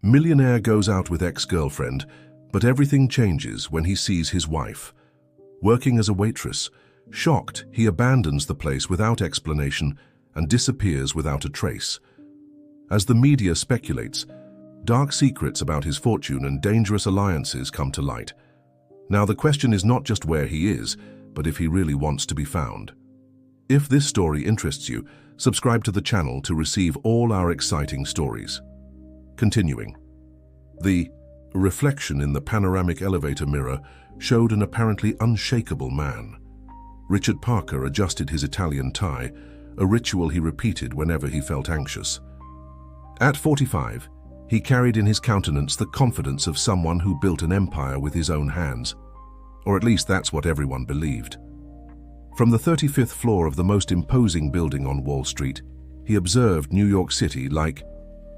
Millionaire goes out with ex-girlfriend, but everything changes when he sees his wife. Working as a waitress, shocked, he abandons the place without explanation and disappears without a trace. As the media speculates, dark secrets about his fortune and dangerous alliances come to light. Now the question is not just where he is, but if he really wants to be found. If this story interests you, subscribe to the channel to receive all our exciting stories. Continuing. The reflection in the panoramic elevator mirror showed an apparently unshakable man. Richard Parker adjusted his Italian tie, a ritual he repeated whenever he felt anxious. At 45, he carried in his countenance the confidence of someone who built an empire with his own hands. Or at least that's what everyone believed. From the 35th floor of the most imposing building on Wall Street, he observed New York City like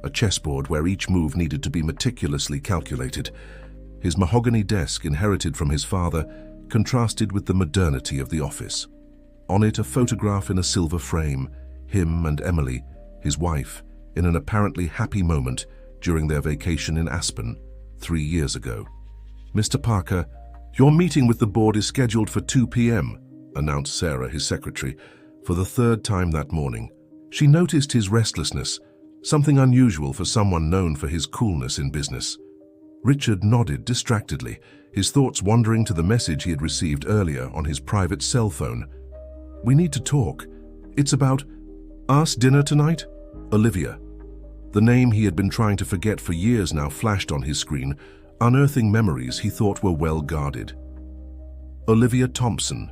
a chessboard where each move needed to be meticulously calculated. His mahogany desk, inherited from his father, contrasted with the modernity of the office. On it, a photograph in a silver frame, him and Emily, his wife, in an apparently happy moment during their vacation in Aspen 3 years ago. "Mr. Parker, your meeting with the board is scheduled for 2 p.m., announced Sarah, his secretary, for the third time that morning. She noticed his restlessness, something unusual for someone known for his coolness in business. Richard nodded distractedly, his thoughts wandering to the message he had received earlier on his private cell phone. "We need to talk. It's about us dinner tonight?" Olivia. The name he had been trying to forget for years now flashed on his screen, unearthing memories he thought were well guarded. Olivia Thompson.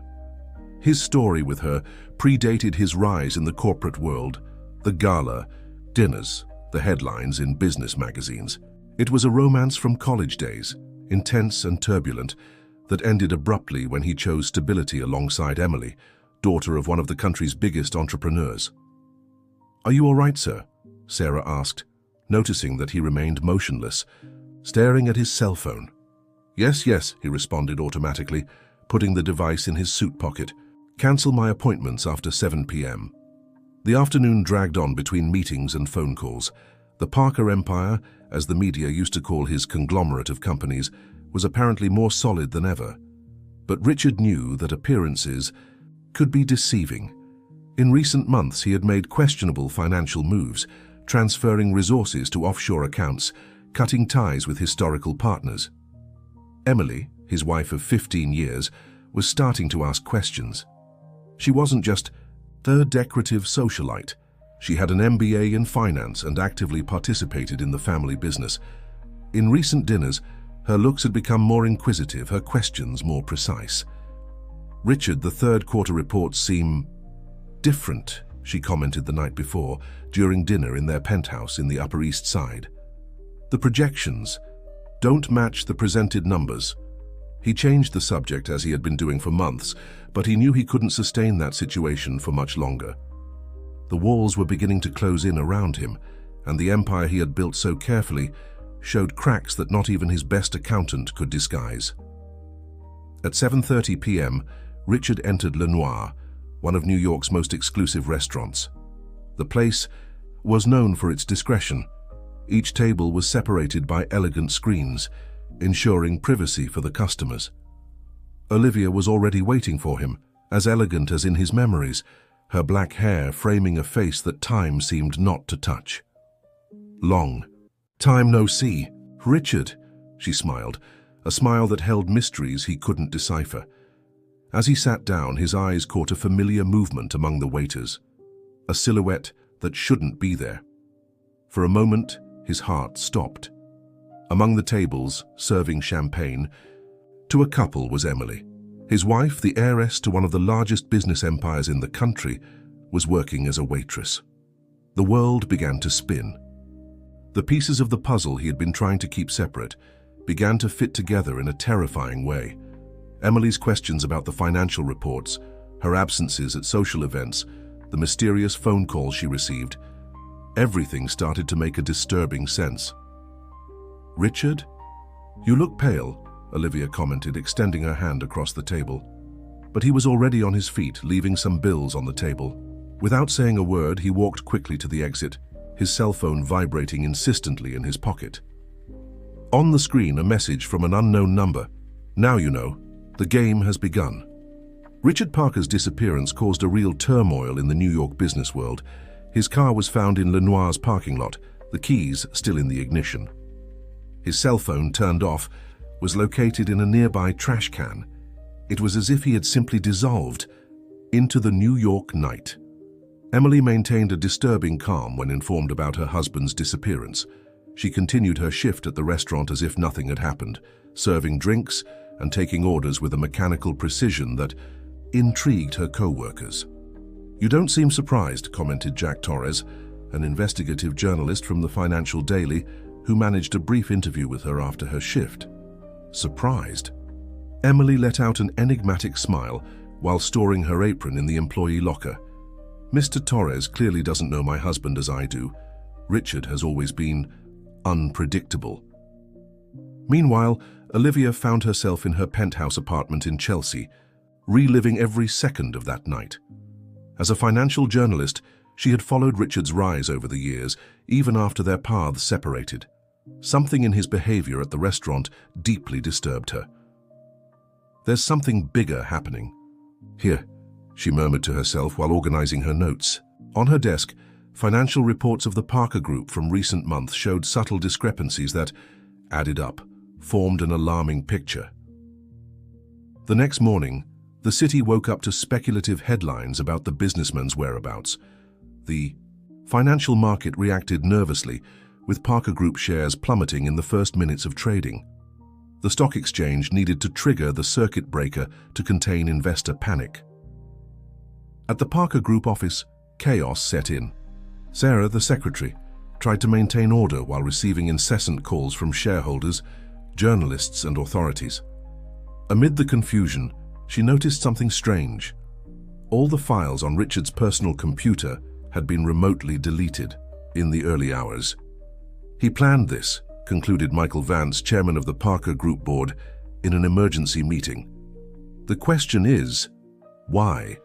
His story with her predated his rise in the corporate world, the gala, dinners, the headlines in business magazines. It was a romance from college days, intense and turbulent, that ended abruptly when he chose stability alongside Emily, daughter of one of the country's biggest entrepreneurs. "Are you all right, sir?" Sarah asked, noticing that he remained motionless, staring at his cell phone. Yes, he responded automatically, putting the device in his suit pocket. "Cancel my appointments after 7 p.m. The afternoon dragged on between meetings and phone calls. The Parker Empire, as the media used to call his conglomerate of companies, was apparently more solid than ever. But Richard knew that appearances could be deceiving. In recent months, he had made questionable financial moves, transferring resources to offshore accounts, cutting ties with historical partners. Emily, his wife of 15 years, was starting to ask questions. She wasn't just a decorative socialite. She had an MBA in finance and actively participated in the family business. In recent dinners, her looks had become more inquisitive, her questions more precise. "Richard, the third quarter reports seem different," she commented the night before, during dinner in their penthouse in the Upper East Side. "The projections don't match the presented numbers." He changed the subject as he had been doing for months, but he knew he couldn't sustain that situation for much longer. The walls were beginning to close in around him, and the empire he had built so carefully showed cracks that not even his best accountant could disguise. At 7:30 p.m., Richard entered Le Noir, one of New York's most exclusive restaurants. The place was known for its discretion. Each table was separated by elegant screens, ensuring privacy for the customers. Olivia was already waiting for him, as elegant as in his memories, her black hair framing a face that time seemed not to touch. "Long time no see, Richard," she smiled, a smile that held mysteries he couldn't decipher. As he sat down, his eyes caught a familiar movement among the waiters, a silhouette that shouldn't be there. For a moment, his heart stopped. Among the tables, serving champagne, to a couple was Emily. His wife, the heiress to one of the largest business empires in the country, was working as a waitress. The world began to spin. The pieces of the puzzle he had been trying to keep separate began to fit together in a terrifying way. Emily's questions about the financial reports, her absences at social events, the mysterious phone calls she received, everything started to make a disturbing sense. "Richard, you look pale," Olivia commented, extending her hand across the table. But he was already on his feet, leaving some bills on the table. Without saying a word, he walked quickly to the exit, his cell phone vibrating insistently in his pocket. On the screen, a message from an unknown number. Now you know, the game has begun. Richard Parker's disappearance caused a real turmoil in the New York business world. His car was found in Lenoir's parking lot, the keys still in the ignition. His cell phone, turned off, was located in a nearby trash can. It was as if he had simply dissolved into the New York night. Emily maintained a disturbing calm when informed about her husband's disappearance. She continued her shift at the restaurant as if nothing had happened, serving drinks and taking orders with a mechanical precision that intrigued her co-workers. "You don't seem surprised," commented Jack Torres, an investigative journalist from the Financial Daily who managed a brief interview with her after her shift. Surprised? Emily let out an enigmatic smile while storing her apron in the employee locker. "Mr. Torres clearly doesn't know my husband as I do. Richard has always been unpredictable." Meanwhile, Olivia found herself in her penthouse apartment in Chelsea, reliving every second of that night. As a financial journalist, she had followed Richard's rise over the years, even after their paths separated. Something in his behavior at the restaurant deeply disturbed her. "There's something bigger happening. Here," she murmured to herself while organizing her notes. On her desk, financial reports of the Parker Group from recent months showed subtle discrepancies that, added up, formed an alarming picture. The next morning, the city woke up to speculative headlines about the businessman's whereabouts. The financial market reacted nervously, with Parker Group shares plummeting in the first minutes of trading. The stock exchange needed to trigger the circuit breaker to contain investor panic. At the Parker Group office, chaos set in. Sarah, the secretary, tried to maintain order while receiving incessant calls from shareholders, journalists, and authorities. Amid the confusion, she noticed something strange. All the files on Richard's personal computer had been remotely deleted in the early hours. "He planned this," concluded Michael Vance, chairman of the Parker Group board, in an emergency meeting. "The question is, why?"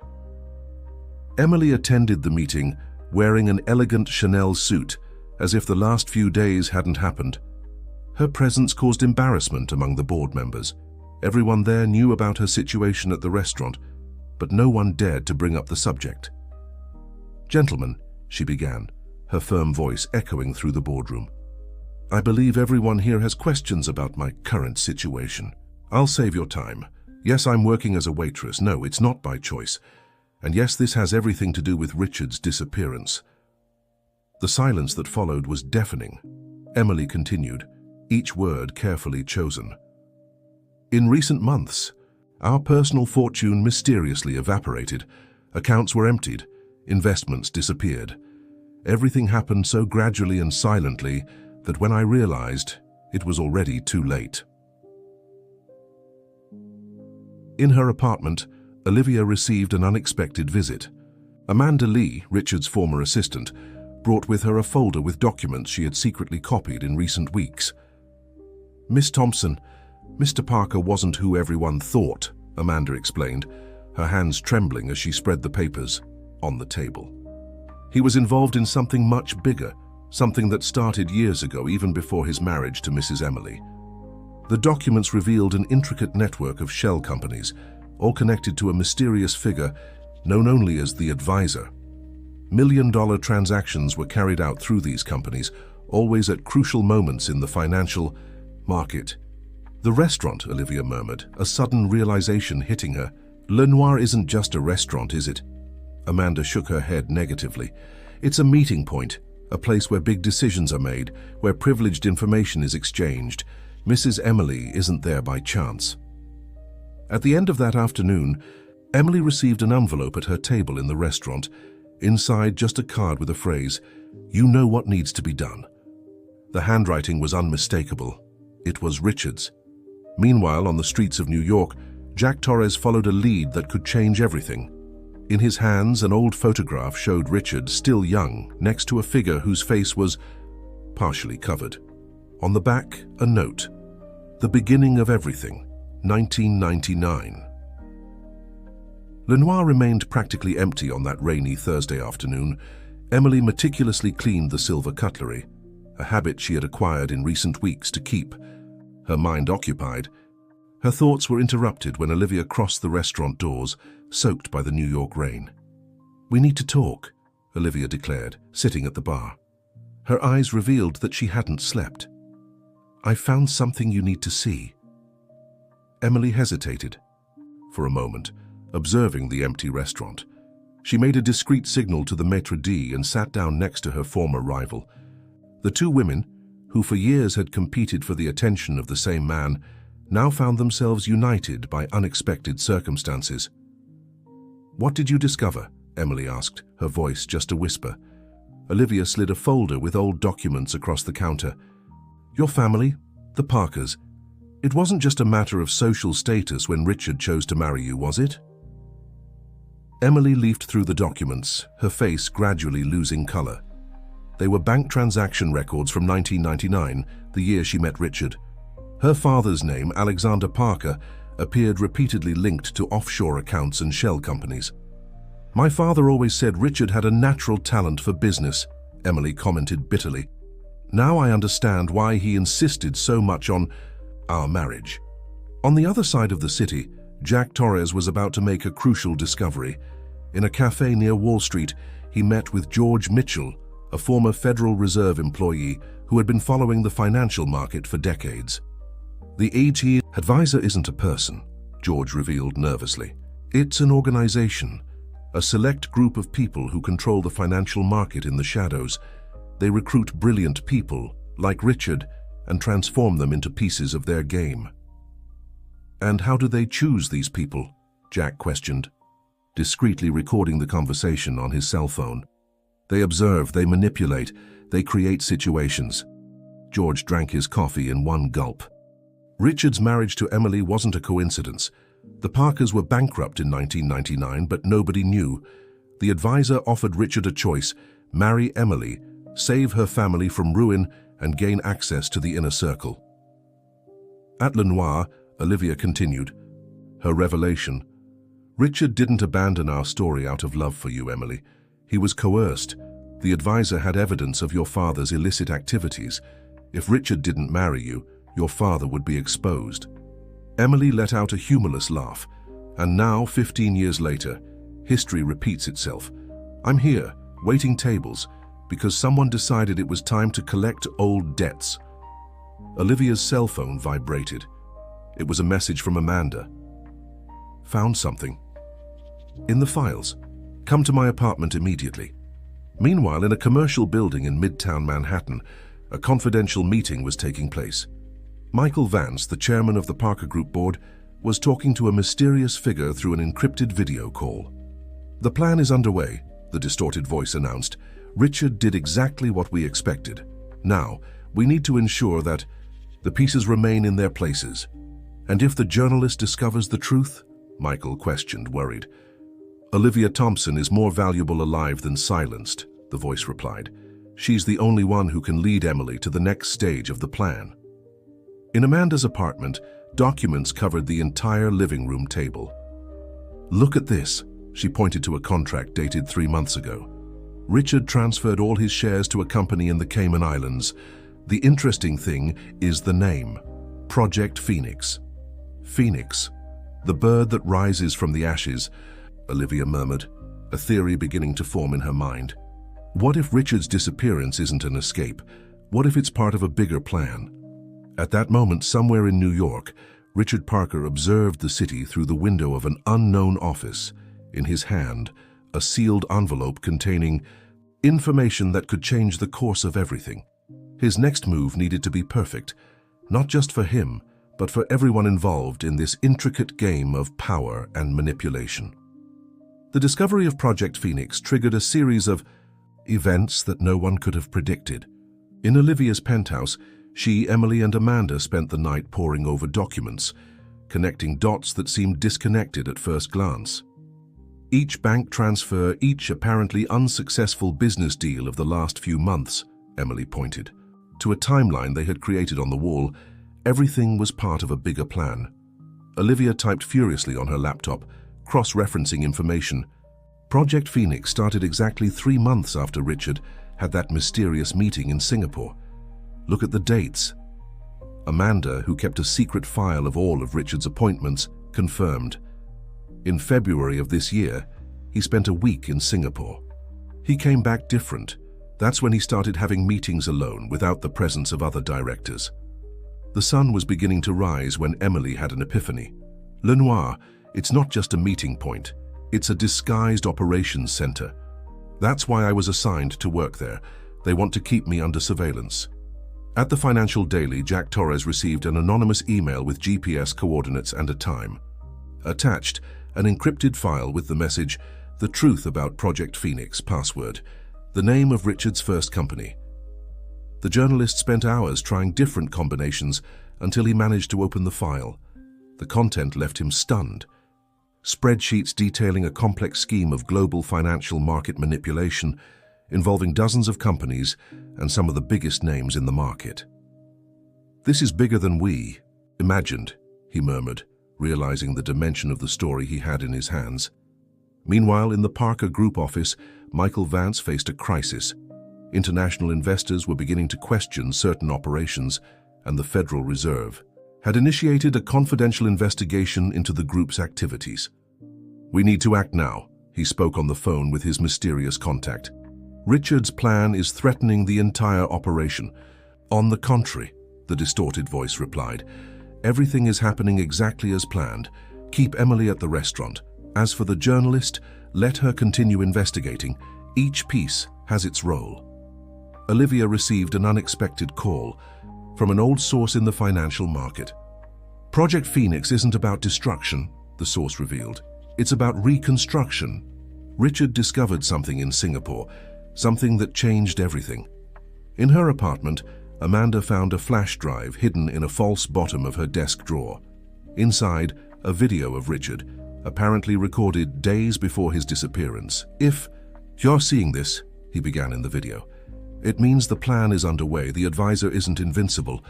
Emily attended the meeting wearing an elegant Chanel suit, as if the last few days hadn't happened. Her presence caused embarrassment among the board members. Everyone there knew about her situation at the restaurant, but no one dared to bring up the subject. "Gentlemen," she began, her firm voice echoing through the boardroom, "I believe everyone here has questions about my current situation. I'll save your time. Yes, I'm working as a waitress. No, it's not by choice. And yes, this has everything to do with Richard's disappearance." The silence that followed was deafening. Emily continued, each word carefully chosen. "In recent months, our personal fortune mysteriously evaporated. Accounts were emptied. Investments disappeared. Everything happened so gradually and silently that when I realized, it was already too late." In her apartment, Olivia received an unexpected visit. Amanda Lee, Richard's former assistant, brought with her a folder with documents she had secretly copied in recent weeks. "Miss Thompson, Mr. Parker wasn't who everyone thought," Amanda explained, her hands trembling as she spread the papers on the table. "He was involved in something much bigger, something that started years ago, even before his marriage to Mrs. Emily. The documents revealed an intricate network of shell companies, all connected to a mysterious figure known only as the Advisor. $1 million transactions were carried out through these companies, always at crucial moments in the financial market." "The restaurant," Olivia murmured, a sudden realization hitting her. "Lenoir isn't just a restaurant, is it?" Amanda shook her head negatively. "It's a meeting point, a place where big decisions are made, where privileged information is exchanged. Mrs. Emily isn't there by chance." At the end of that afternoon, Emily received an envelope at her table in the restaurant. Inside, just a card with a phrase, "You know what needs to be done." The handwriting was unmistakable. It was Richard's. Meanwhile, on the streets of New York, Jack Torres followed a lead that could change everything. In his hands, an old photograph showed Richard, still young, next to a figure whose face was partially covered. On the back, a note. "The beginning of everything, 1999. Lenoir remained practically empty on that rainy Thursday afternoon. Emily meticulously cleaned the silver cutlery, a habit she had acquired in recent weeks to keep her mind occupied. Her thoughts were interrupted when Olivia crossed the restaurant doors, soaked by the New York rain. "We need to talk," Olivia declared, sitting at the bar. Her eyes revealed that she hadn't slept. "I found something you need to see." Emily hesitated for a moment, observing the empty restaurant. She made a discreet signal to the maitre d' and sat down next to her former rival. The two women, who for years had competed for the attention of the same man, now found themselves united by unexpected circumstances. "What did you discover?" Emily asked, her voice just a whisper. Olivia slid a folder with old documents across the counter. "Your family, the Parkers. It wasn't just a matter of social status when Richard chose to marry you, was it?" Emily leafed through the documents, her face gradually losing color. They were bank transaction records from 1999, the year she met Richard. Her father's name, Alexander Parker, appeared repeatedly linked to offshore accounts and shell companies. "My father always said Richard had a natural talent for business," Emily commented bitterly. "Now I understand why he insisted so much on our marriage." On the other side of the city, Jack Torres was about to make a crucial discovery. In a cafe near Wall Street, he met with George Mitchell, a former Federal Reserve employee who had been following the financial market for decades. "The AT advisor isn't a person," George revealed nervously. "It's an organization, a select group of people who control the financial market in the shadows. They recruit brilliant people, like Richard, and transform them into pieces of their game." "And how do they choose these people?" Jack questioned, discreetly recording the conversation on his cell phone. "They observe, they manipulate, they create situations." George drank his coffee in one gulp. Richard's marriage to Emily wasn't a coincidence. The Parkers were bankrupt in 1999, but nobody knew. The advisor offered Richard a choice: marry Emily, save her family from ruin, and gain access to the inner circle. At Lenoir, Olivia continued, her revelation: "Richard didn't abandon our story out of love for you, Emily. He was coerced. The advisor had evidence of your father's illicit activities. If Richard didn't marry you, your father would be exposed." Emily let out a humorless laugh. "And now, 15 years later, history repeats itself. I'm here, waiting tables, because someone decided it was time to collect old debts." Olivia's cell phone vibrated. It was a message from Amanda. "Found something. In the files. Come to my apartment immediately." Meanwhile, in a commercial building in Midtown Manhattan, a confidential meeting was taking place. Michael Vance, the chairman of the Parker Group board, was talking to a mysterious figure through an encrypted video call. "The plan is underway," the distorted voice announced. "Richard did exactly what we expected. Now, we need to ensure that the pieces remain in their places." "And if the journalist discovers the truth?" Michael questioned, worried. "Olivia Thompson is more valuable alive than silenced," the voice replied. "She's the only one who can lead Emily to the next stage of the plan." In Amanda's apartment, documents covered the entire living room table. "Look at this," she pointed to a contract dated 3 months ago. "Richard transferred all his shares to a company in the Cayman Islands. The interesting thing is the name, Project Phoenix." "Phoenix, the bird that rises from the ashes," Olivia murmured, a theory beginning to form in her mind. What if Richard's disappearance isn't an escape? What if it's part of a bigger plan? At that moment, somewhere in New York, Richard Parker observed the city through the window of an unknown office. In his hand, a sealed envelope containing information that could change the course of everything. His next move needed to be perfect, not just for him, but for everyone involved in this intricate game of power and manipulation. The discovery of Project Phoenix triggered a series of events that no one could have predicted. In Olivia's penthouse, she, Emily, and Amanda spent the night poring over documents, connecting dots that seemed disconnected at first glance. Each bank transfer, each apparently unsuccessful business deal of the last few months, Emily pointed to a timeline they had created on the wall. Everything was part of a bigger plan. Olivia typed furiously on her laptop, cross-referencing information. Project Phoenix started exactly 3 months after Richard had that mysterious meeting in Singapore. Look at the dates. Amanda, who kept a secret file of all of Richard's appointments, confirmed. In February of this year, he spent a week in Singapore. He came back different. That's when he started having meetings alone without the presence of other directors. The sun was beginning to rise when Emily had an epiphany. Lenoir, it's not just a meeting point. It's a disguised operations center. That's why I was assigned to work there. They want to keep me under surveillance. At the Financial Daily, Jack Torres received an anonymous email with GPS coordinates and a time. Attached, an encrypted file with the message, "The truth about Project Phoenix," password, the name of Richard's first company. The journalist spent hours trying different combinations until he managed to open the file. The content left him stunned. Spreadsheets detailing a complex scheme of global financial market manipulation involving dozens of companies and some of the biggest names in the market. "This is bigger than we imagined," he murmured, realizing the dimension of the story he had in his hands. Meanwhile, in the Parker Group office, Michael Vance faced a crisis. International investors were beginning to question certain operations, and the Federal Reserve had initiated a confidential investigation into the group's activities. "We need to act now," he spoke on the phone with his mysterious contact. "Richard's plan is threatening the entire operation." "On the contrary," the distorted voice replied, "everything is happening exactly as planned. Keep Emily at the restaurant. As for the journalist, let her continue investigating. Each piece has its role." Olivia received an unexpected call from an old source in the financial market. "Project Phoenix isn't about destruction," the source revealed. "It's about reconstruction. Richard discovered something in Singapore, something that changed everything." In her apartment, Amanda found a flash drive hidden in a false bottom of her desk drawer. Inside, a video of Richard, apparently recorded days before his disappearance. "If you're seeing this," he began in the video, "it means the plan is underway. The advisor isn't invincible.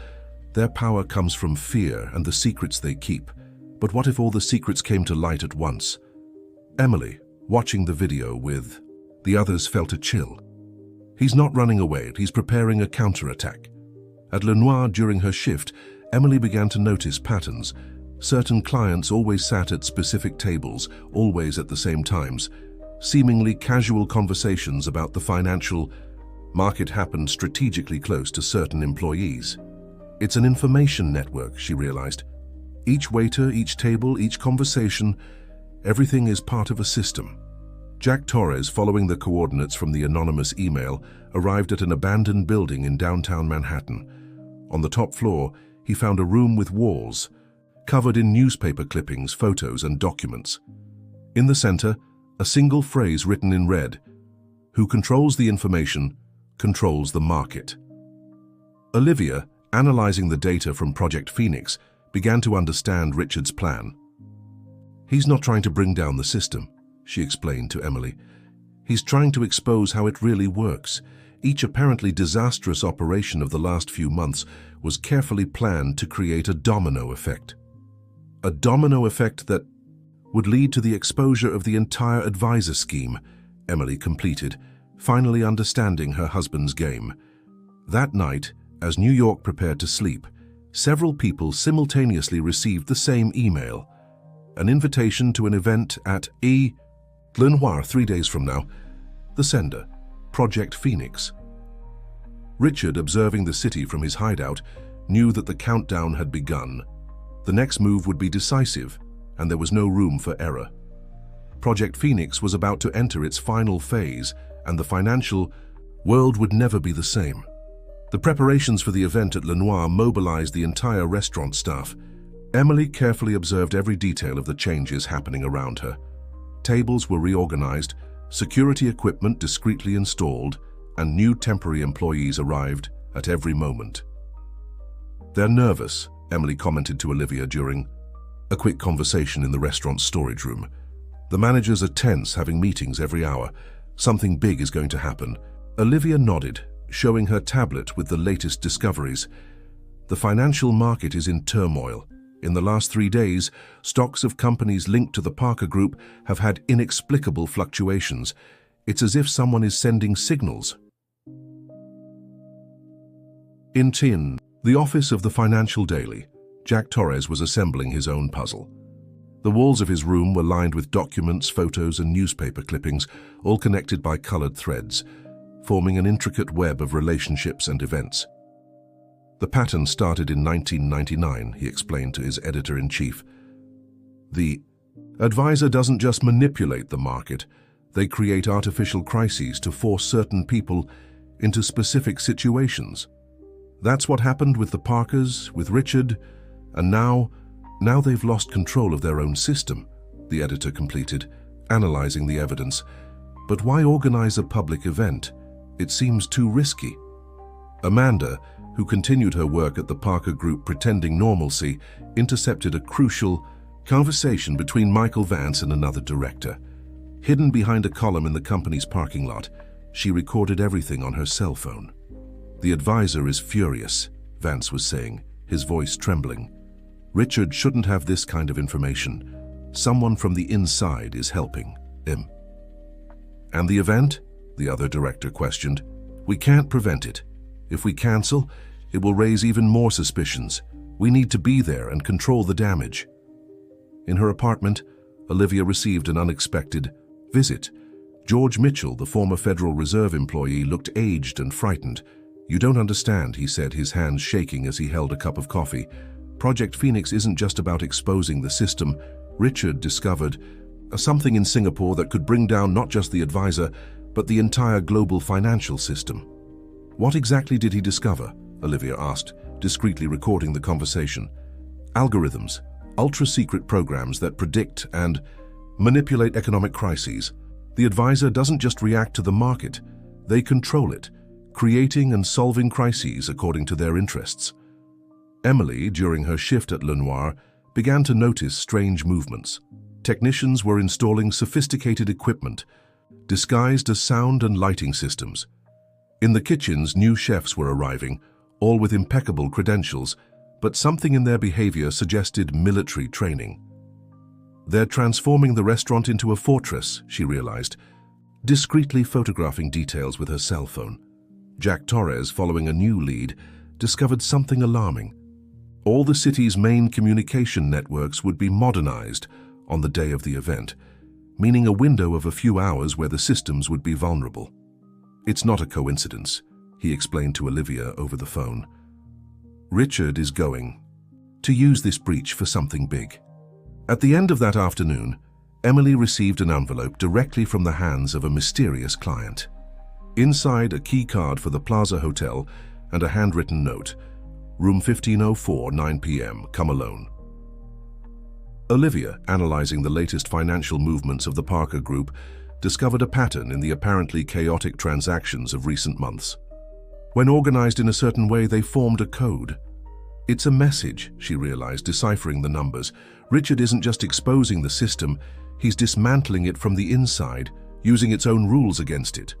Their power comes from fear and the secrets they keep. But what if all the secrets came to light at once?" Emily, watching the video with the others, felt a chill. He's not running away, he's preparing a counterattack. At Lenoir during her shift, Emily began to notice patterns. Certain clients always sat at specific tables, always at the same times. Seemingly casual conversations about the financial market happened strategically close to certain employees. It's an information network, she realized. Each waiter, each table, each conversation, everything is part of a system. Jack Torres, following the coordinates from the anonymous email, arrived at an abandoned building in downtown Manhattan. On the top floor, he found a room with walls covered in newspaper clippings, photos, and documents. In the center, a single phrase written in red: "Who controls the information, controls the market." Olivia, analyzing the data from Project Phoenix, began to understand Richard's plan. "He's not trying to bring down the system," she explained to Emily. "He's trying to expose how it really works. Each apparently disastrous operation of the last few months was carefully planned to create a domino effect. A domino effect that would lead to the exposure of the entire advisor scheme," Emily completed, finally understanding her husband's game. That night, as New York prepared to sleep, several people simultaneously received the same email. An invitation to an event at Lenoir 3 days from now. The sender, Project Phoenix. Richard, observing the city from his hideout, knew that the countdown had begun. The next move would be decisive, and there was no room for error. Project Phoenix was about to enter its final phase, and the financial world would never be the same. The preparations for the event at Lenoir mobilized the entire restaurant staff. Emily carefully observed every detail of the changes happening around her. Tables were reorganized, security equipment discreetly installed, and new temporary employees arrived at every moment. "They're nervous," Emily commented to Olivia during a quick conversation in the restaurant's storage room. "The managers are tense, having meetings every hour. Something big is going to happen." Olivia nodded, showing her tablet with the latest discoveries. "The financial market is in turmoil. In the last 3 days, stocks of companies linked to the Parker Group have had inexplicable fluctuations. It's as if someone is sending signals." In The office of the Financial Daily. Jack Torres was assembling his own puzzle. The walls of his room were lined with documents, photos, and newspaper clippings, all connected by colored threads, forming an intricate web of relationships and events. The pattern started in 1999, he explained to his editor-in-chief. The advisor doesn't just manipulate the market, they create artificial crises to force certain people into specific situations. That's what happened with the Parkers, with Richard, and now they've lost control of their own system, the editor completed, analyzing the evidence. But why organize a public event? It seems too risky. Amanda, who continued her work at the Parker Group pretending normalcy, intercepted a crucial conversation between Michael Vance and another director. Hidden behind a column in the company's parking lot, she recorded everything on her cell phone. The advisor is furious, Vance was saying, his voice trembling. Richard shouldn't have this kind of information. Someone from the inside is helping him. And the event? The other director questioned. We can't prevent it. If we cancel, it will raise even more suspicions. We need to be there and control the damage. In her apartment, Olivia received an unexpected visit. George Mitchell, the former Federal Reserve employee, looked aged and frightened. You don't understand, he said, his hands shaking as he held a cup of coffee. Project Phoenix isn't just about exposing the system. Richard discovered something in Singapore that could bring down not just the advisor, but the entire global financial system. What exactly did he discover? Olivia asked, discreetly recording the conversation. Algorithms, ultra-secret programs that predict and manipulate economic crises. The advisor doesn't just react to the market, they control it, creating and solving crises according to their interests. Emily, during her shift at Lenoir, began to notice strange movements. Technicians were installing sophisticated equipment, disguised as sound and lighting systems. In the kitchens, new chefs were arriving, all with impeccable credentials, but something in their behavior suggested military training. They're transforming the restaurant into a fortress, she realized, discreetly photographing details with her cell phone. Jack Torres, following a new lead, discovered something alarming. All the city's main communication networks would be modernized on the day of the event, meaning a window of a few hours where the systems would be vulnerable. It's not a coincidence, he explained to Olivia over the phone. Richard is going to use this breach for something big. At the end of that afternoon, Emily received an envelope directly from the hands of a mysterious client. Inside, a key card for the Plaza Hotel and a handwritten note. Room 1504, 9 p.m. Come alone. Olivia, analyzing the latest financial movements of the Parker Group, discovered a pattern in the apparently chaotic transactions of recent months. When organized in a certain way, they formed a code. It's a message, she realized, deciphering the numbers. Richard isn't just exposing the system, he's dismantling it from the inside, using its own rules against it.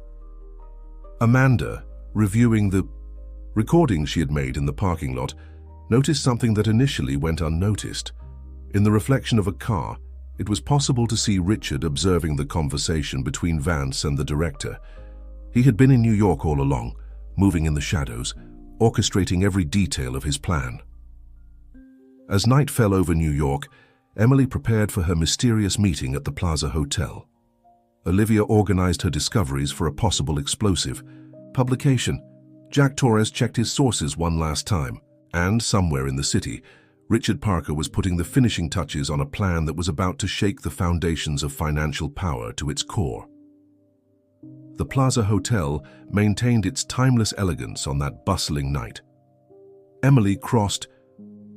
Amanda, reviewing the recordings she had made in the parking lot, noticed something that initially went unnoticed. In the reflection of a car, it was possible to see Richard observing the conversation between Vance and the director. He had been in New York all along, moving in the shadows, orchestrating every detail of his plan. As night fell over New York, Emily prepared for her mysterious meeting at the Plaza Hotel. Olivia organized her discoveries for a possible explosive publication. Jack Torres checked his sources one last time, and somewhere in the city, Richard Parker was putting the finishing touches on a plan that was about to shake the foundations of financial power to its core. The Plaza Hotel maintained its timeless elegance on that bustling night. Emily crossed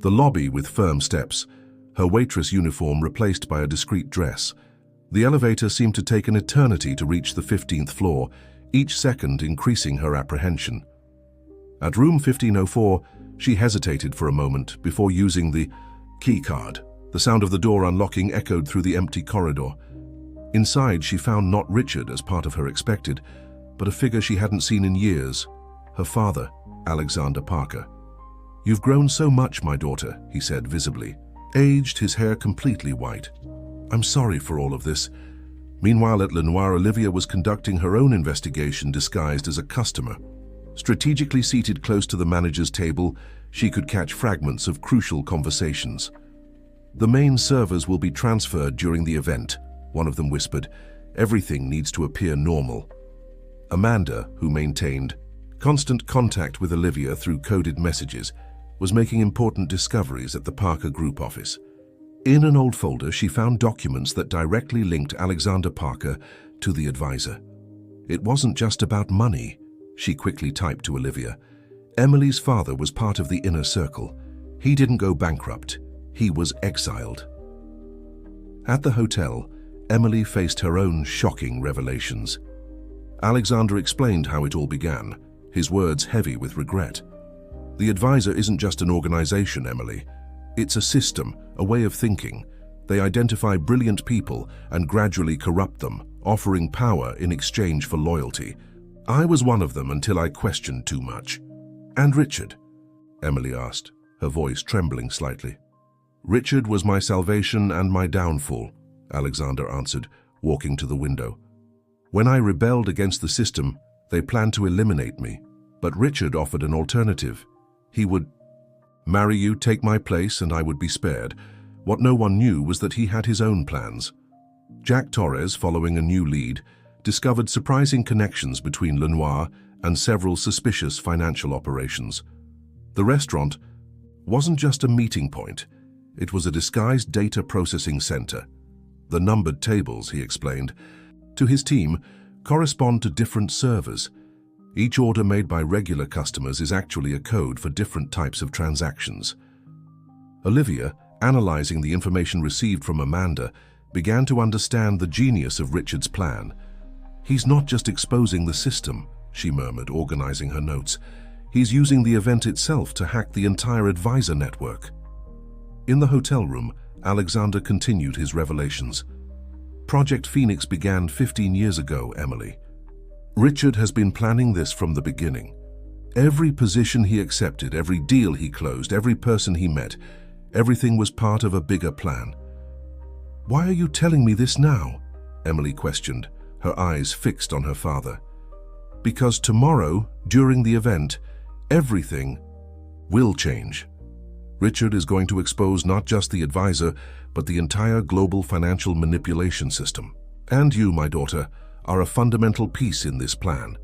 the lobby with firm steps, her waitress uniform replaced by a discreet dress. The elevator seemed to take an eternity to reach the 15th floor, each second increasing her apprehension. At room 1504, she hesitated for a moment before using the key card. The sound of the door unlocking echoed through the empty corridor. Inside, she found not Richard as part of her expected, but a figure she hadn't seen in years, her father, Alexander Parker. "You've grown so much, my daughter," he said visibly, aged, his hair completely white. "I'm sorry for all of this." Meanwhile, at Lenoir, Olivia was conducting her own investigation disguised as a customer. Strategically seated close to the manager's table, she could catch fragments of crucial conversations. "The main servers will be transferred during the event," one of them whispered. "Everything needs to appear normal." Amanda, who maintained constant contact with Olivia through coded messages, was making important discoveries at the Parker Group office. In an old folder, she found documents that directly linked Alexander Parker to the advisor. "It wasn't just about money," she quickly typed to Olivia. "Emily's father was part of the inner circle. He didn't go bankrupt. He was exiled." At the hotel, Emily faced her own shocking revelations. Alexander explained how it all began, his words heavy with regret. "The advisor isn't just an organization, Emily. It's a system, a way of thinking. They identify brilliant people and gradually corrupt them, offering power in exchange for loyalty. I was one of them until I questioned too much." "And Richard?" Emily asked, her voice trembling slightly. "Richard was my salvation and my downfall," Alexander answered, walking to the window. "When I rebelled against the system, they planned to eliminate me. But Richard offered an alternative. He would marry you, take my place, and I would be spared. What no one knew was that he had his own plans." Jack Torres, following a new lead, discovered surprising connections between Lenoir and several suspicious financial operations. The restaurant wasn't just a meeting point. It was a disguised data processing center. The numbered tables, he explained, to his team correspond to different servers. Each order made by regular customers is actually a code for different types of transactions. Olivia, analyzing the information received from Amanda, began to understand the genius of Richard's plan. "He's not just exposing the system," she murmured, organizing her notes. "He's using the event itself to hack the entire advisor network." In the hotel room, Alexander continued his revelations. "Project Phoenix began 15 years ago, Emily. Richard has been planning this from the beginning. Every position he accepted, every deal he closed, every person he met, everything was part of a bigger plan." "Why are you telling me this now?" Emily questioned, her eyes fixed on her father. "Because tomorrow, during the event, everything will change. Richard is going to expose not just the advisor, but the entire global financial manipulation system. And you, my daughter, are a fundamental piece in this plan."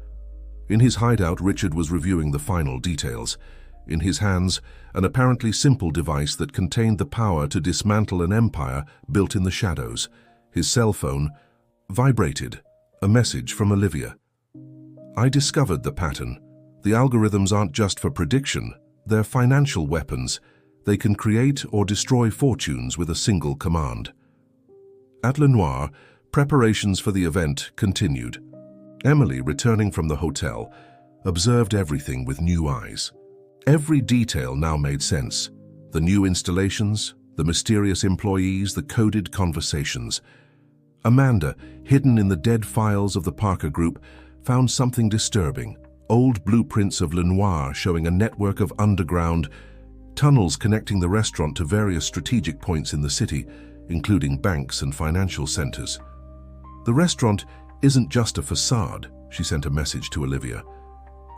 In his hideout, Richard was reviewing the final details. In his hands, an apparently simple device that contained the power to dismantle an empire built in the shadows. His cell phone vibrated, a message from Olivia. "I discovered the pattern. The algorithms aren't just for prediction, they're financial weapons. They can create or destroy fortunes with a single command." At Lenoir, preparations for the event continued. Emily, returning from the hotel, observed everything with new eyes. Every detail now made sense. The new installations, the mysterious employees, the coded conversations. Amanda, hidden in the dead files of the Parker Group, found something disturbing. Old blueprints of Lenoir showing a network of underground tunnels connecting the restaurant to various strategic points in the city, including banks and financial centers. "The restaurant isn't just a facade," she sent a message to Olivia.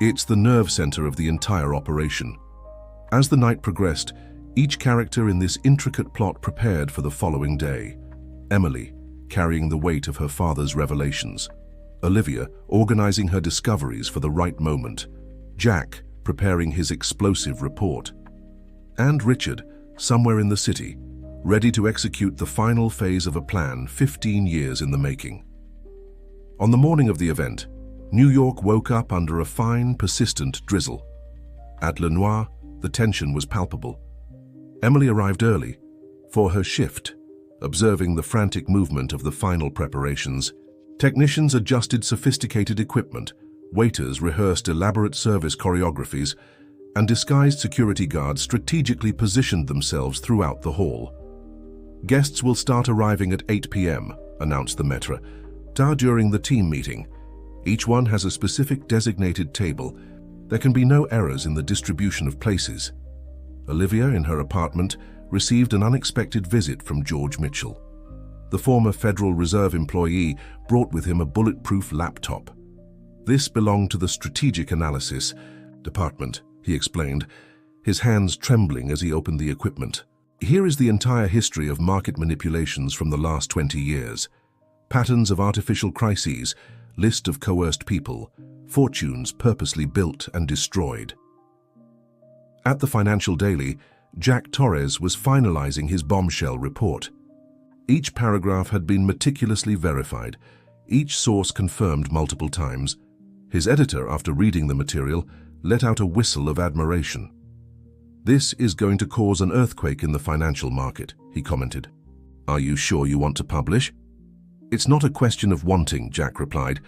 "It's the nerve center of the entire operation." As the night progressed, each character in this intricate plot prepared for the following day. Emily, carrying the weight of her father's revelations. Olivia, organizing her discoveries for the right moment. Jack, preparing his explosive report. And Richard, somewhere in the city, ready to execute the final phase of a plan 15 years in the making. On the morning of the event, New York woke up under a fine, persistent drizzle. At Lenoir, the tension was palpable. Emily arrived early for her shift, observing the frantic movement of the final preparations. Technicians adjusted sophisticated equipment, waiters rehearsed elaborate service choreographies, and disguised security guards strategically positioned themselves throughout the hall. "Guests will start arriving at 8 p.m., announced the maître during the team meeting. "Each one has a specific designated table. There can be no errors in the distribution of places." Olivia, in her apartment, received an unexpected visit from George Mitchell. The former Federal Reserve employee brought with him a bulletproof laptop. This belonged to the strategic analysis department, he explained, his hands trembling as he opened the equipment. Here is the entire history of market manipulations from the last 20 years. Patterns of artificial crises, list of coerced people, fortunes purposely built and destroyed. At the Financial Daily, Jack Torres was finalizing his bombshell report. Each paragraph had been meticulously verified, each source confirmed multiple times. His editor, after reading the material, let out a whistle of admiration. "This is going to cause an earthquake in the financial market," he commented. "Are you sure you want to publish?" "It's not a question of wanting," Jack replied,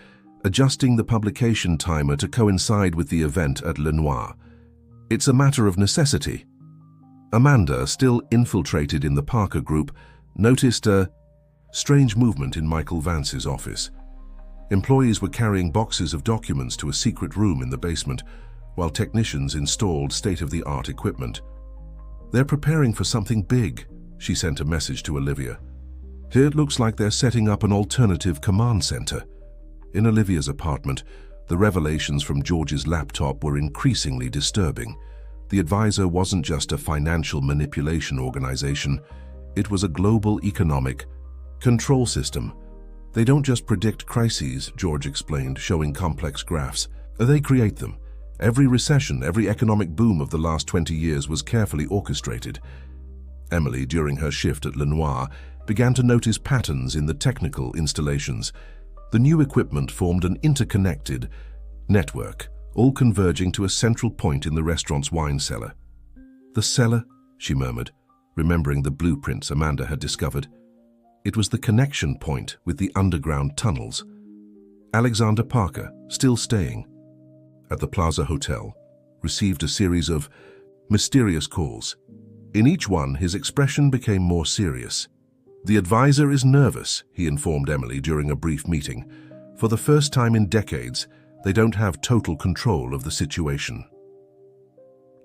adjusting the publication timer to coincide with the event at Lenoir. "It's a matter of necessity." Amanda, still infiltrated in the Parker group, noticed a strange movement in Michael Vance's office. Employees were carrying boxes of documents to a secret room in the basement, while technicians installed state-of-the-art equipment. "They're preparing for something big," she sent a message to Olivia. "It looks like they're setting up an alternative command center." In Olivia's apartment, the revelations from George's laptop were increasingly disturbing. The advisor wasn't just a financial manipulation organization, it was a global economic control system. "They don't just predict crises," George explained, showing complex graphs. "They create them. Every recession, every economic boom of the last 20 years was carefully orchestrated." Emily, during her shift at Lenoir, began to notice patterns in the technical installations. The new equipment formed an interconnected network, all converging to a central point in the restaurant's wine cellar. "The cellar," she murmured, remembering the blueprints Amanda had discovered. It was the connection point with the underground tunnels. Alexander Parker, still staying at the Plaza Hotel, received a series of mysterious calls. In each one, his expression became more serious. "The advisor is nervous," he informed Emily during a brief meeting. "For the first time in decades, they don't have total control of the situation."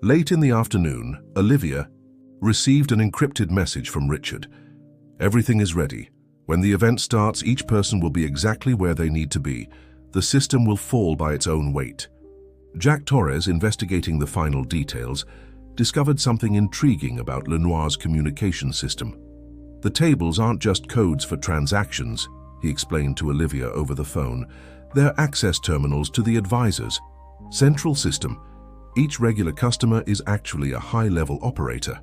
Late in the afternoon, Olivia received an encrypted message from Richard. "Everything is ready. When the event starts, each person will be exactly where they need to be. The system will fall by its own weight." Jack Torres, investigating the final details, discovered something intriguing about Lenoir's communication system. "The tables aren't just codes for transactions," he explained to Olivia over the phone. "They're access terminals to the advisor's central system. Each regular customer is actually a high-level operator."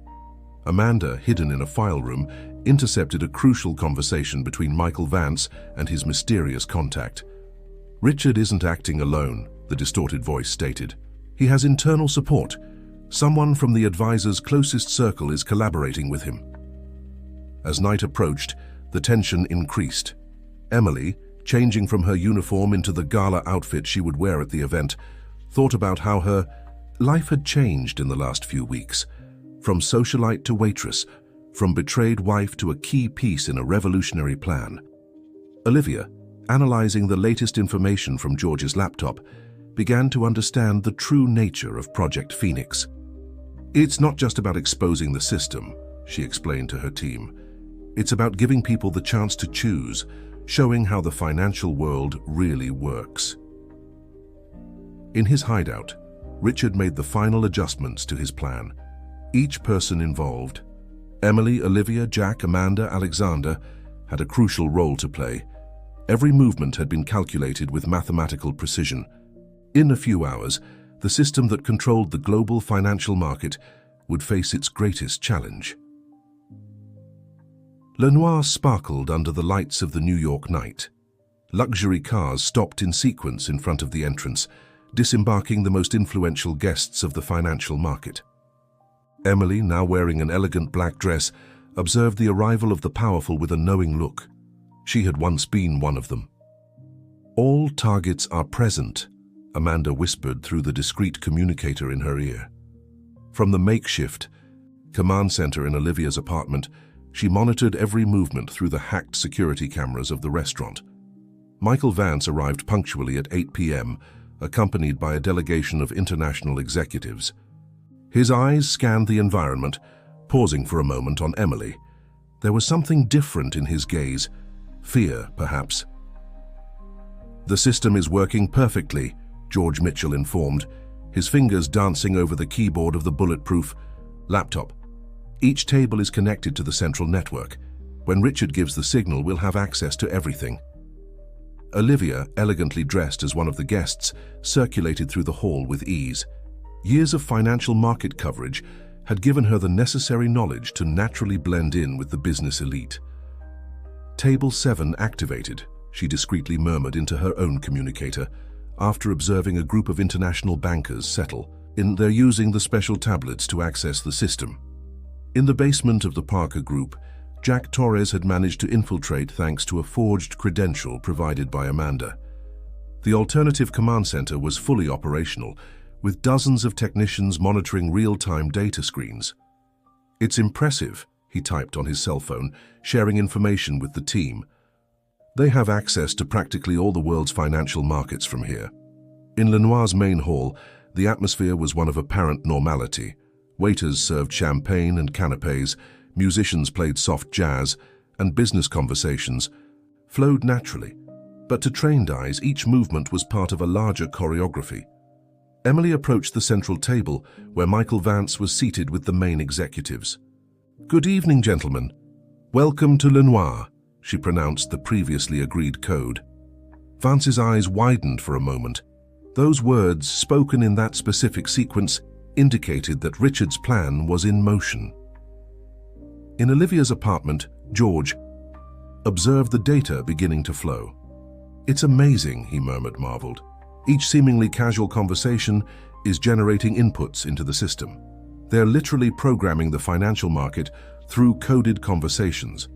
Amanda, hidden in a file room, intercepted a crucial conversation between Michael Vance and his mysterious contact. "Richard isn't acting alone," the distorted voice stated. "He has internal support. Someone from the advisor's closest circle is collaborating with him." As night approached, the tension increased. Emily, changing from her uniform into the gala outfit she would wear at the event, thought about how her life had changed in the last few weeks. From socialite to waitress, from betrayed wife to a key piece in a revolutionary plan. Olivia, analyzing the latest information from George's laptop, began to understand the true nature of Project Phoenix. "It's not just about exposing the system," she explained to her team. "It's about giving people the chance to choose, showing how the financial world really works." In his hideout, Richard made the final adjustments to his plan. Each person involved, Emily, Olivia, Jack, Amanda, Alexander, had a crucial role to play. Every movement had been calculated with mathematical precision. In a few hours, the system that controlled the global financial market would face its greatest challenge. Lenoir sparkled under the lights of the New York night. Luxury cars stopped in sequence in front of the entrance, disembarking the most influential guests of the financial market. Emily, now wearing an elegant black dress, observed the arrival of the powerful with a knowing look. She had once been one of them. "All targets are present," Amanda whispered through the discreet communicator in her ear. From the makeshift command center in Olivia's apartment, she monitored every movement through the hacked security cameras of the restaurant. Michael Vance arrived punctually at 8 p.m., accompanied by a delegation of international executives. His eyes scanned the environment, pausing for a moment on Emily. There was something different in his gaze, fear, perhaps. "The system is working perfectly," George Mitchell informed, his fingers dancing over the keyboard of the bulletproof laptop. "Each table is connected to the central network. When Richard gives the signal, we'll have access to everything." Olivia, elegantly dressed as one of the guests, circulated through the hall with ease. Years of financial market coverage had given her the necessary knowledge to naturally blend in with the business elite. "Table 7 activated," she discreetly murmured into her own communicator, after observing a group of international bankers settle in. "They're using the special tablets to access the system." In the basement of the Parker Group, Jack Torres had managed to infiltrate thanks to a forged credential provided by Amanda. The alternative command center was fully operational, with dozens of technicians monitoring real-time data screens. "It's impressive," he typed on his cell phone, sharing information with the team. "They have access to practically all the world's financial markets from here." In Lenoir's main hall, the atmosphere was one of apparent normality. Waiters served champagne and canapes, musicians played soft jazz, and business conversations flowed naturally. But to trained eyes, each movement was part of a larger choreography. Emily approached the central table, where Michael Vance was seated with the main executives. "Good evening, gentlemen. Welcome to Lenoir," she pronounced the previously agreed code. Vance's eyes widened for a moment. Those words, spoken in that specific sequence, indicated that Richard's plan was in motion. In Olivia's apartment, George observed the data beginning to flow. "It's amazing," he murmured, marveled. "Each seemingly casual conversation is generating inputs into the system. They're literally programming the financial market through coded conversations."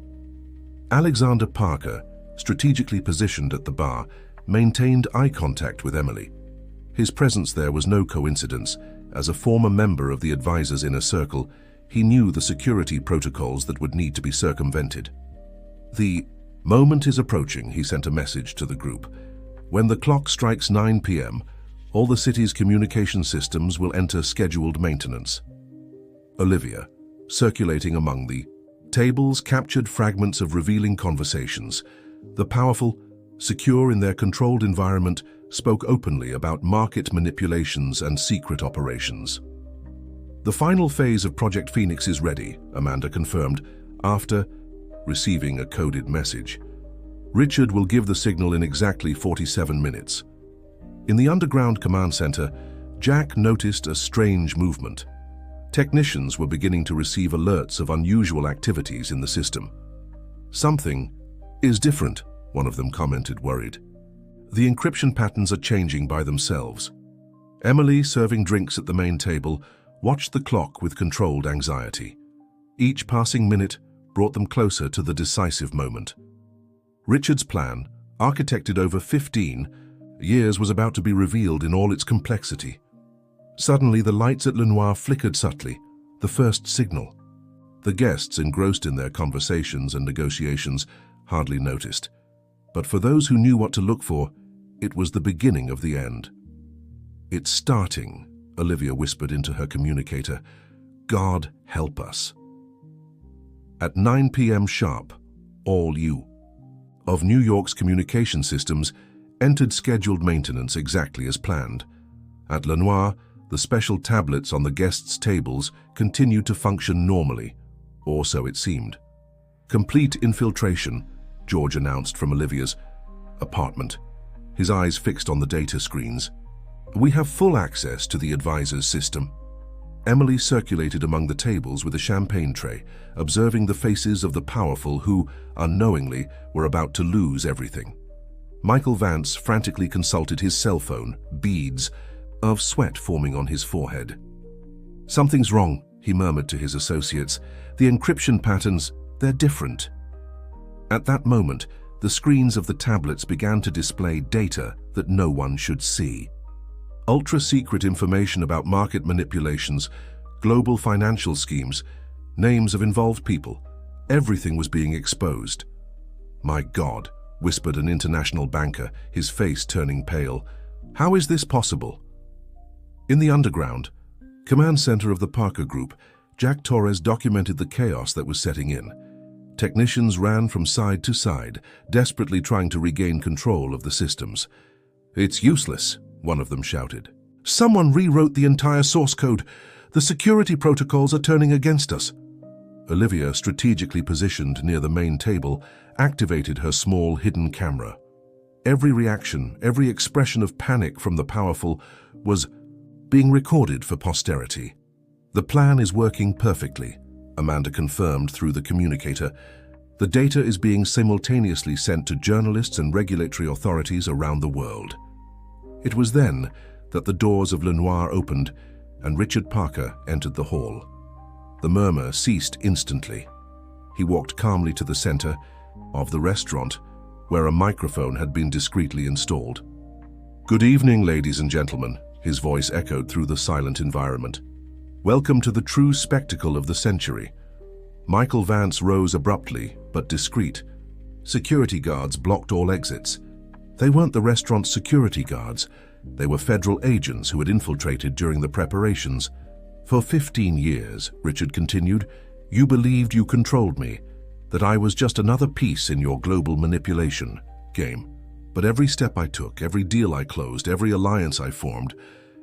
Alexander Parker, strategically positioned at the bar, maintained eye contact with Emily. His presence there was no coincidence. As a former member of the advisors' inner circle, he knew the security protocols that would need to be circumvented. "The moment is approaching," he sent a message to the group. "When the clock strikes 9 p.m., all the city's communication systems will enter scheduled maintenance." Olivia, circulating among the tables, captured fragments of revealing conversations. The powerful, secure in their controlled environment, spoke openly about market manipulations and secret operations. "The final phase of Project Phoenix is ready," Amanda confirmed, after receiving a coded message. "Richard will give the signal in exactly 47 minutes. In the underground command center, Jack noticed a strange movement. Technicians were beginning to receive alerts of unusual activities in the system. "Something is different," one of them commented, worried. "The encryption patterns are changing by themselves." Emily, serving drinks at the main table, watched the clock with controlled anxiety. Each passing minute brought them closer to the decisive moment. Richard's plan, architected over 15 years, was about to be revealed in all its complexity. Suddenly, the lights at Lenoir flickered subtly, the first signal. The guests, engrossed in their conversations and negotiations, hardly noticed. But for those who knew what to look for, it was the beginning of the end. "It's starting," Olivia whispered into her communicator. "God help us." At 9 p.m. sharp, all of New York's communication systems entered scheduled maintenance exactly as planned. At Lenoir, the special tablets on the guests' tables continued to function normally, or so it seemed. "Complete infiltration," George announced from Olivia's apartment, his eyes fixed on the data screens. "We have full access to the advisor's system." Emily circulated among the tables with a champagne tray, observing the faces of the powerful who, unknowingly, were about to lose everything. Michael Vance frantically consulted his cell phone, beads of sweat forming on his forehead. "Something's wrong," he murmured to his associates. "The encryption patterns, they're different." At that moment, the screens of the tablets began to display data that no one should see. Ultra-secret information about market manipulations, global financial schemes, names of involved people. Everything was being exposed. "My God," whispered an international banker, his face turning pale. "How is this possible?" In the underground, command center of the Parker Group, Jack Torres documented the chaos that was setting in. Technicians ran from side to side, desperately trying to regain control of the systems. "It's useless," one of them shouted. "Someone rewrote the entire source code. The security protocols are turning against us." Olivia, strategically positioned near the main table, activated her small hidden camera. Every reaction, every expression of panic from the powerful was being recorded for posterity. "The plan is working perfectly," Amanda confirmed through the communicator. "The data is being simultaneously sent to journalists and regulatory authorities around the world." It was then that the doors of Lenoir opened and Richard Parker entered the hall. The murmur ceased instantly. He walked calmly to the center of the restaurant, where a microphone had been discreetly installed. "Good evening, ladies and gentlemen," his voice echoed through the silent environment. "Welcome to the true spectacle of the century." Michael Vance rose abruptly, but discreet. Security guards blocked all exits. They weren't the restaurant's security guards. They were federal agents who had infiltrated during the preparations. "For 15 years, Richard continued, you believed you controlled me, that I was just another piece in your global manipulation game. But every step I took, every deal I closed, every alliance I formed,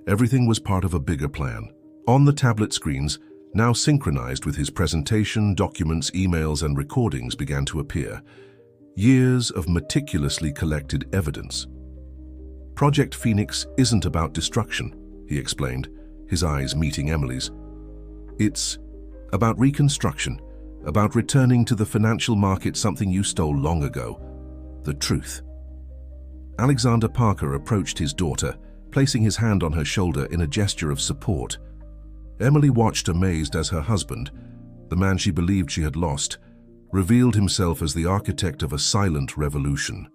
everything was part of a bigger plan." On the tablet screens, now synchronized with his presentation, documents, emails, and recordings began to appear. Years of meticulously collected evidence. "Project Phoenix isn't about destruction," he explained, his eyes meeting Emily's. "It's about reconstruction, about returning to the financial market something you stole long ago, the truth." Alexander Parker approached his daughter, placing his hand on her shoulder in a gesture of support. Emily watched amazed as her husband, the man she believed she had lost, revealed himself as the architect of a silent revolution.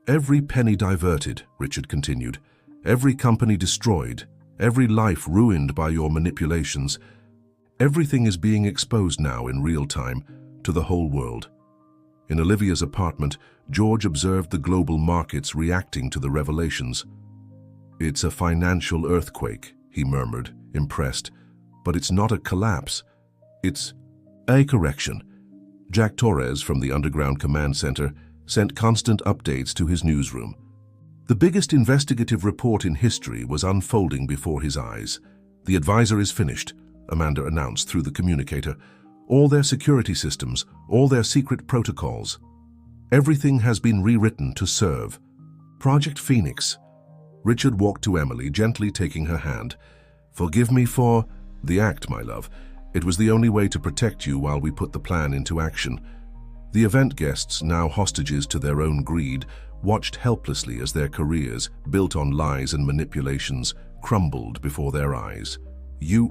"Every penny diverted," Richard continued, "every company destroyed, every life ruined by your manipulations. Everything is being exposed now in real time to the whole world." In Olivia's apartment, George observed the global markets reacting to the revelations. "It's a financial earthquake," he murmured, impressed. "But it's not a collapse. It's a correction." Jack Torres from the Underground Command Center sent constant updates to his newsroom. The biggest investigative report in history was unfolding before his eyes. "The advisor is finished," Amanda announced through the communicator. "All their security systems, all their secret protocols. Everything has been rewritten to serve Project Phoenix." Richard walked to Emily, gently taking her hand. "Forgive me for the act, my love. It was the only way to protect you while we put the plan into action." The event guests, now hostages to their own greed, watched helplessly as their careers, built on lies and manipulations, crumbled before their eyes. "You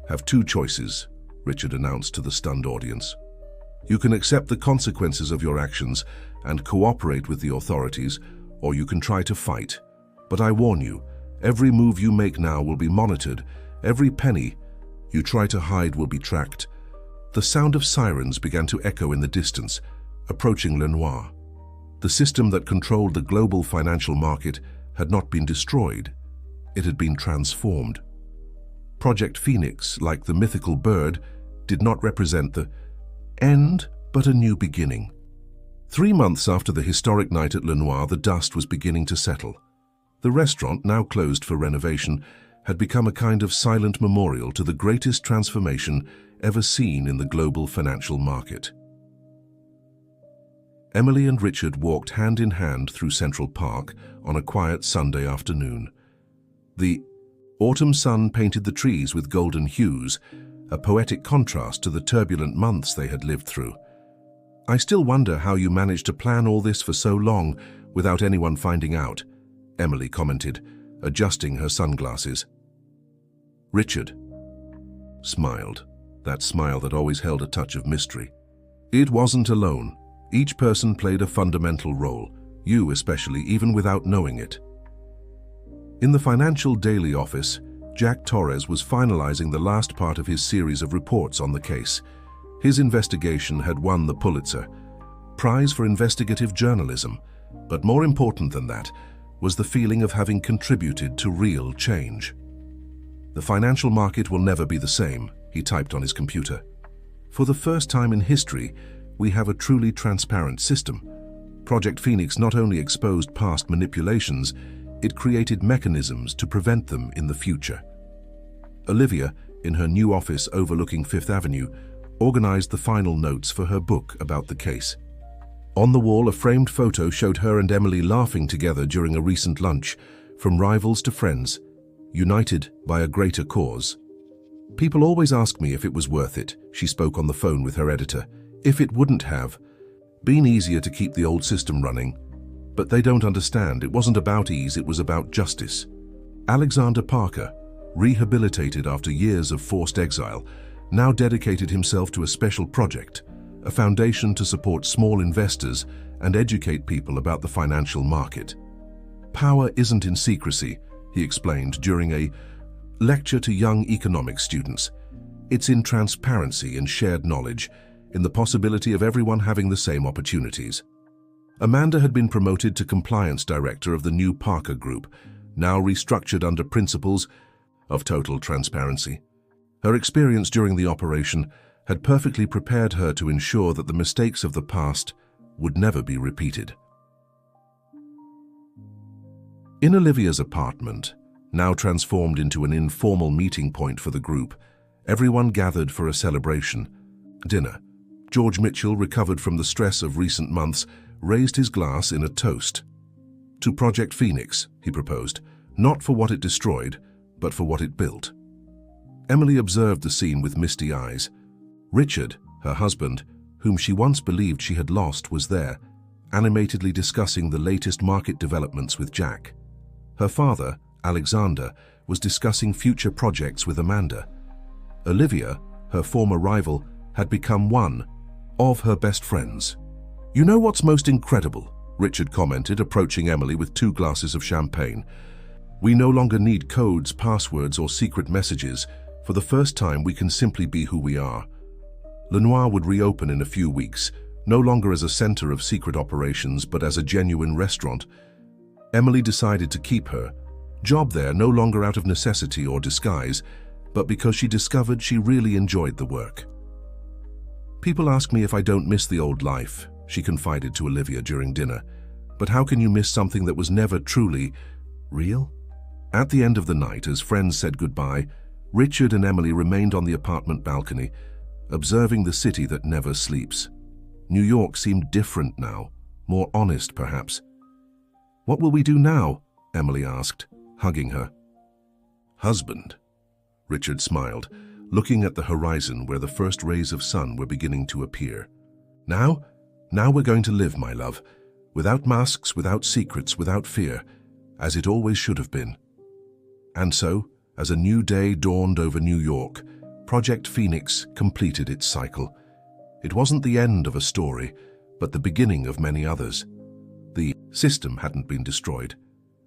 have two choices," Richard announced to the stunned audience. "You can accept the consequences of your actions and cooperate with the authorities, or you can try to fight. But I warn you, every move you make now will be monitored. Every penny you try to hide will be tracked." The sound of sirens began to echo in the distance, approaching Lenoir. The system that controlled the global financial market had not been destroyed. It had been transformed. Project Phoenix, like the mythical bird, did not represent the end, but a new beginning. 3 months after the historic night at Lenoir, the dust was beginning to settle. The restaurant, now closed for renovation, had become a kind of silent memorial to the greatest transformation ever seen in the global financial market. Emily and Richard walked hand in hand through Central Park on a quiet Sunday afternoon. The autumn sun painted the trees with golden hues, a poetic contrast to the turbulent months they had lived through. "I still wonder how you managed to plan all this for so long without anyone finding out," Emily commented, adjusting her sunglasses. Richard smiled, that smile that always held a touch of mystery. "It wasn't alone. Each person played a fundamental role, you especially, even without knowing it." In the Financial Daily office, Jack Torres was finalizing the last part of his series of reports on the case. His investigation had won the Pulitzer Prize for investigative journalism, but more important than that was the feeling of having contributed to real change. "The financial market will never be the same," he typed on his computer. For the first time in history, we have a truly transparent system. Project Phoenix not only exposed past manipulations, it created mechanisms to prevent them in the future. Olivia, in her new office overlooking Fifth Avenue, organized the final notes for her book about the case. On the wall, a framed photo showed her and Emily laughing together during a recent lunch, from rivals to friends, united by a greater cause. "People always ask me if it was worth it," she spoke on the phone with her editor. "If it wouldn't have been easier to keep the old system running. But they don't understand. It wasn't about ease, it was about justice." Alexander Parker, rehabilitated after years of forced exile, now dedicated himself to a special project, a foundation to support small investors and educate people about the financial market. "Power isn't in secrecy," he explained during a lecture to young economics students. "It's in transparency and shared knowledge, in the possibility of everyone having the same opportunities." Amanda had been promoted to compliance director of the new Parker Group, now restructured under principles of total transparency. Her experience during the operation had perfectly prepared her to ensure that the mistakes of the past would never be repeated. In Olivia's apartment, now transformed into an informal meeting point for the group, everyone gathered for a celebration. Dinner. George Mitchell, recovered from the stress of recent months, raised his glass in a toast. "To Project Phoenix," he proposed, "not for what it destroyed, but for what it built." Emily observed the scene with misty eyes. Richard, her husband, whom she once believed she had lost, was there, animatedly discussing the latest market developments with Jack. Her father, Alexander, was discussing future projects with Amanda. Olivia, her former rival, had become one of her best friends. "You know what's most incredible?" Richard commented, approaching Emily with 2 glasses of champagne. "We no longer need codes, passwords, or secret messages. For the first time, we can simply be who we are." Lenoir would reopen in a few weeks, no longer as a center of secret operations, but as a genuine restaurant. Emily decided to keep her job there, no longer out of necessity or disguise, but because she discovered she really enjoyed the work. "People ask me if I don't miss the old life," she confided to Olivia during dinner. "But how can you miss something that was never truly real?" At the end of the night, as friends said goodbye, Richard and Emily remained on the apartment balcony, observing the city that never sleeps. New York seemed different now, more honest perhaps. "What will we do now?" Emily asked, hugging her. "Husband," Richard smiled, looking at the horizon where the first rays of sun were beginning to appear. Now we're going to live, my love, without masks, without secrets, without fear, as it always should have been." And so, as a new day dawned over New York, Project Phoenix completed its cycle. It wasn't the end of a story, but the beginning of many others. The system hadn't been destroyed.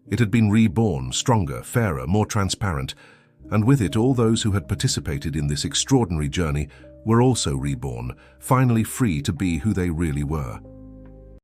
It had been reborn, stronger, fairer, more transparent, and with it all those who had participated in this extraordinary journey were also reborn, finally free to be who they really were.